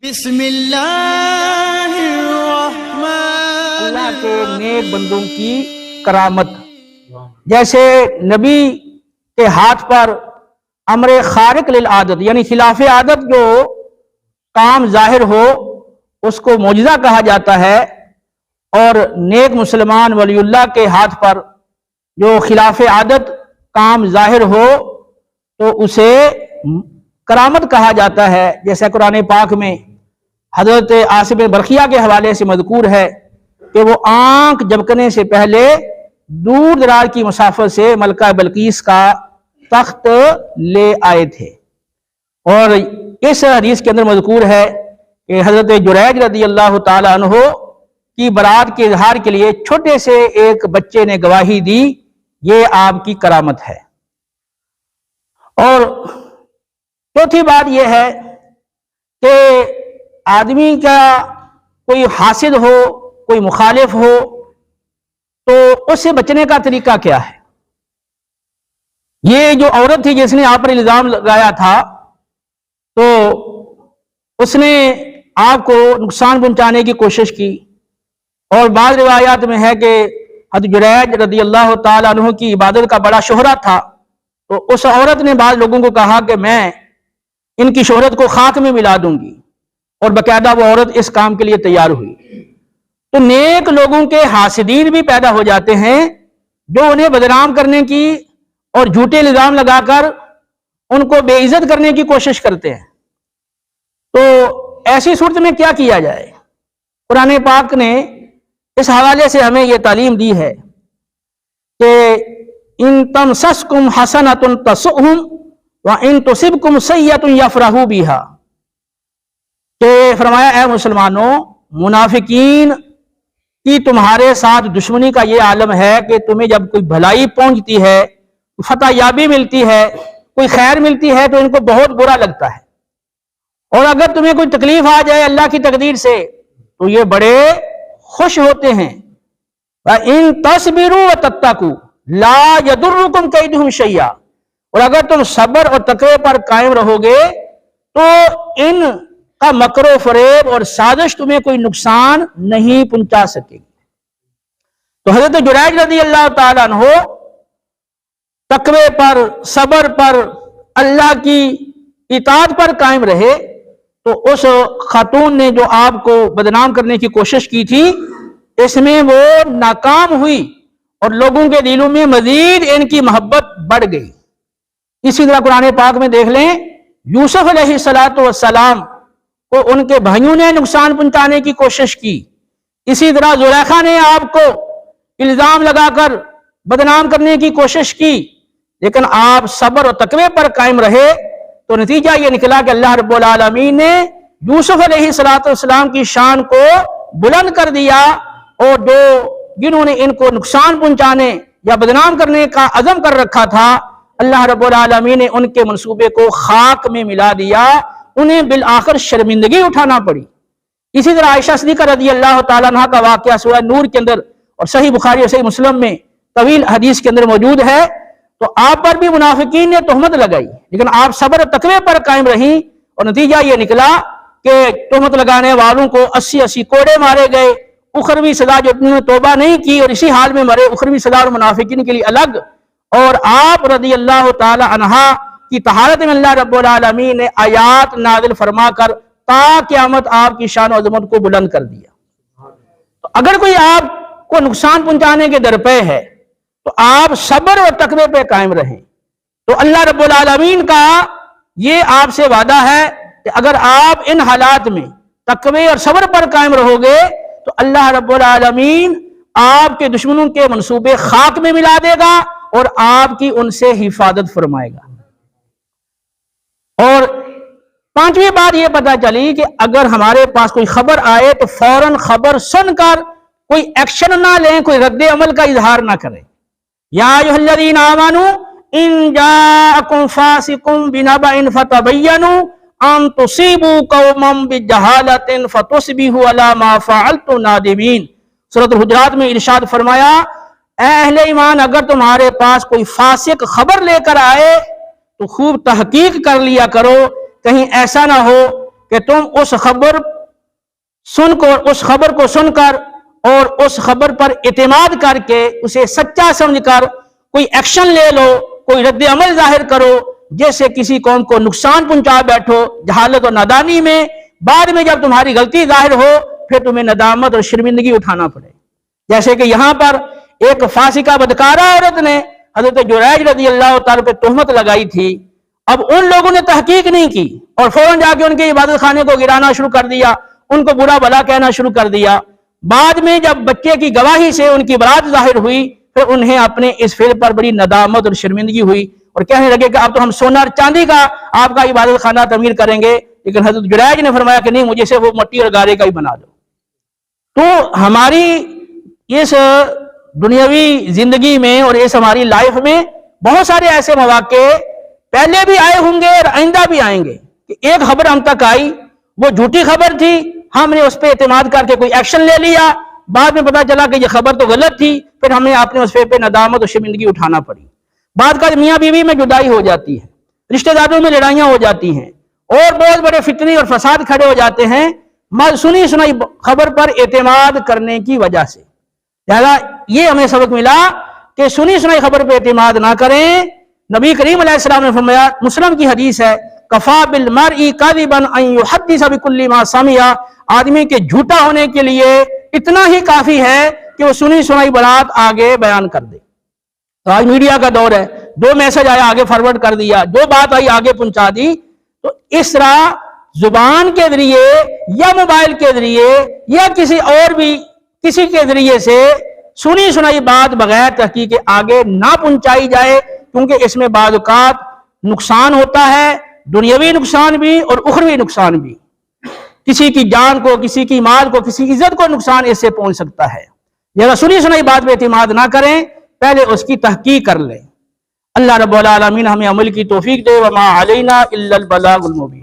بسم اللہ الرحمن اللہ کے نیک بندوں کی کرامت، جیسے نبی کے ہاتھ پر امر خارق للعادت یعنی خلاف عادت جو کام ظاہر ہو اس کو معجزہ کہا جاتا ہے، اور نیک مسلمان ولی اللہ کے ہاتھ پر جو خلاف عادت کام ظاہر ہو تو اسے کرامت کہا جاتا ہے۔ جیسے قرآن پاک میں حضرت عاصم برقیہ کے حوالے سے مذکور ہے کہ وہ آنکھ جھپکنے سے پہلے دور دراز کی مسافت سے ملکہ بلقیس کا تخت لے آئے تھے، اور اس حدیث کے اندر مذکور ہے کہ حضرت جریج رضی اللہ تعالی عنہ کی برات کے اظہار کے لیے چھوٹے سے ایک بچے نے گواہی دی، یہ آپ کی کرامت ہے۔ اور چوتھی بات یہ ہے کہ آدمی کا کوئی حاسد ہو، کوئی مخالف ہو، تو اس سے بچنے کا طریقہ کیا ہے؟ یہ جو عورت تھی جس نے آپ پر الزام لگایا تھا، تو اس نے آپ کو نقصان پہنچانے کی کوشش کی، اور بعض روایات میں ہے کہ حضرت جریج رضی اللہ تعالیٰ عنہ کی عبادت کا بڑا شہرت تھا، تو اس عورت نے بعض لوگوں کو کہا کہ میں ان کی شہرت کو خاک میں ملا دوں گی، اور باقاعدہ وہ عورت اس کام کے لیے تیار ہوئی۔ تو نیک لوگوں کے حاسدین بھی پیدا ہو جاتے ہیں جو انہیں بدنام کرنے کی اور جھوٹے الزام لگا کر ان کو بے عزت کرنے کی کوشش کرتے ہیں۔ تو ایسی صورت میں کیا کیا جائے؟ قرآن پاک نے اس حوالے سے ہمیں یہ تعلیم دی ہے کہ ان تمسسکم حسنۃ تسؤہم وان تصبکم سیئۃ یفرحوا بہا، کہ فرمایا اے مسلمانوں، منافقین کی تمہارے ساتھ دشمنی کا یہ عالم ہے کہ تمہیں جب کوئی بھلائی پہنچتی ہے، فتح یابی ملتی ہے، کوئی خیر ملتی ہے تو ان کو بہت برا لگتا ہے، اور اگر تمہیں کوئی تکلیف آ جائے اللہ کی تقدیر سے تو یہ بڑے خوش ہوتے ہیں۔ وَإِن تَصْبِرُوا وَتَتَّقُوا لَا يَضُرُّكُمْ كَيْدُهُمْ شَيْئًا، اور اگر تم صبر اور تقوی پر قائم رہو گے تو ان کا مکر و فریب اور سازش تمہیں کوئی نقصان نہیں پہنچا سکے گی۔ تو حضرت جریج رضی اللہ تعالیٰ عنہ تقوی پر، صبر پر، اللہ کی اطاعت پر قائم رہے، تو اس خاتون نے جو آپ کو بدنام کرنے کی کوشش کی تھی اس میں وہ ناکام ہوئی، اور لوگوں کے دلوں میں مزید ان کی محبت بڑھ گئی۔ اسی طرح قرآن پاک میں دیکھ لیں، یوسف علیہ السلام کو ان کے بھائیوں نے نقصان پہنچانے کی کوشش کی، اسی طرح زلیخا نے آپ کو الزام لگا کر بدنام کرنے کی کوشش کی، لیکن آپ صبر اور تقوی پر قائم رہے تو نتیجہ یہ نکلا کہ اللہ رب العالمین نے یوسف علیہ السلام کی شان کو بلند کر دیا، اور جنہوں نے ان کو نقصان پہنچانے یا بدنام کرنے کا عزم کر رکھا تھا، اللہ رب العالمین نے ان کے منصوبے کو خاک میں ملا دیا، انہیں بالآخر شرمندگی اٹھانا پڑی۔ اسی طرح عائشہ صدیقہ رضی اللہ تعالیٰ عنہ کا واقعہ سورہ نور کے اندر اور صحیح بخاری اور صحیح مسلم میں طویل حدیث کے اندر موجود ہے۔ تو آپ پر بھی منافقین نے تہمت لگائی، لیکن آپ صبر و تقوی پر قائم رہیں، اور نتیجہ یہ نکلا کہ تہمت لگانے والوں کو 80 کوڑے مارے گئے، اخروی سزا جو انہوں نے توبہ نہیں کی اور اسی حال میں مرے، اخروی سزا اور منافقین کے لیے الگ، اور آپ رضی اللہ تعالی عنہ کی طہارت میں اللہ رب العالمین نے آیات نازل فرما کر تا قیامت آپ کی شان و عظمت کو بلند کر دیا۔ تو اگر کوئی آپ کو نقصان پہنچانے کے درپے ہے تو آپ صبر اور تقوی پہ قائم رہیں، تو اللہ رب العالمین کا یہ آپ سے وعدہ ہے کہ اگر آپ ان حالات میں تقوی اور صبر پر قائم رہو گے تو اللہ رب العالمین آپ کے دشمنوں کے منصوبے خاک میں ملا دے گا اور آپ کی ان سے حفاظت فرمائے گا۔ اور پانچویں بات یہ پتہ چلی کہ اگر ہمارے پاس کوئی خبر آئے تو فوراً خبر سن کر کوئی ایکشن نہ لیں، کوئی رد عمل کا اظہار نہ کریں۔ یا ایھا الذین آمنوا ان جاءکم فاسق بنبأ فتبینوا ان تصیبوا قوما بجہالۃ فتصبحوا علی ما فعلتم نادمین۔ سورۃ الحجرات میں ارشاد فرمایا، اے اہل ایمان، اگر تمہارے پاس کوئی فاسق خبر لے کر آئے تو خوب تحقیق کر لیا کرو، کہیں ایسا نہ ہو کہ تم اس خبر کو سن کر اور اس خبر پر اعتماد کر کے اسے سچا سمجھ کر کوئی ایکشن لے لو، کوئی رد عمل ظاہر کرو، جیسے کسی قوم کو نقصان پہنچا بیٹھو جہالت اور نادانی میں، بعد میں جب تمہاری غلطی ظاہر ہو پھر تمہیں ندامت اور شرمندگی اٹھانا پڑے۔ جیسے کہ یہاں پر ایک فاسقہ بدکارہ عورت نے حضرت جریج رضی اللہ تعالیٰ پہ تہمت لگائی تھی۔ اب ان لوگوں نے تحقیق نہیں کی اور فوراً جا کے ان کے عبادت خانے کو گرانا شروع کر دیا، ان کو برا بھلا کہنا شروع کر دیا۔ بعد میں جب بچے کی گواہی سے ان کی برات ظاہر ہوئی پھر انہیں اپنے اس فعل پر بڑی ندامت اور شرمندگی ہوئی اور کہنے لگے کہ اب تو ہم سونا اور چاندی کا آپ کا عبادت خانہ تعمیر کریں گے، لیکن حضرت جریج نے فرمایا کہ نہیں، مجھے سے وہ مٹی اور گارے کا ہی بنا دو۔ تو ہماری اس دنیاوی زندگی میں اور اس ہماری لائف میں بہت سارے ایسے مواقع پہلے بھی آئے ہوں گے اور آئندہ بھی آئیں گے کہ ایک خبر ہم تک آئی، وہ جھوٹی خبر تھی، ہم نے اس پہ اعتماد کر کے کوئی ایکشن لے لیا، بعد میں پتا چلا کہ یہ خبر تو غلط تھی، پھر ہمیں اپنے اس پہ نادامت اور شرمندگی اٹھانا پڑی۔ بعد کا میاں بیوی میں جدائی ہو جاتی ہے، رشتہ داروں میں لڑائیاں ہو جاتی ہیں اور بہت بڑے فتنی اور فساد کھڑے ہو جاتے ہیں سنی سنائی خبر پر اعتماد کرنے کی وجہ سے۔ لہذا یہ ہمیں سبق ملا کہ سنی سنائی خبر پہ اعتماد نہ کریں۔ نبی کریم علیہ السلام نے فرمایا، مسلم کی حدیث ہے، کفا بالمرء کاذبا ان یحدث بکل ما سمع، آدمی کے جھوٹا ہونے کے لیے اتنا ہی کافی ہے کہ وہ سنی سنائی بات آگے بیان کر دے۔ تو آج میڈیا کا دور ہے، جو میسج آیا آگے فارورڈ کر دیا، جو بات آئی آگے پہنچا دی۔ تو اس طرح زبان کے ذریعے یا موبائل کے ذریعے یا کسی اور بھی کسی کے ذریعے سے سنی سنائی بات بغیر تحقیق آگے نہ پہنچائی جائے، کیونکہ اس میں بعض اوقات نقصان ہوتا ہے، دنیاوی نقصان بھی اور اخروی نقصان بھی۔ کسی کی جان کو، کسی کی مال کو، کسی کی عزت کو نقصان اس سے پہنچ سکتا ہے۔ لہذا سنی سنائی بات پہ اعتماد نہ کریں، پہلے اس کی تحقیق کر لیں۔ اللہ رب العالمین ہمیں عمل کی توفیق دے۔ وما علینا الا البلاغ المبین۔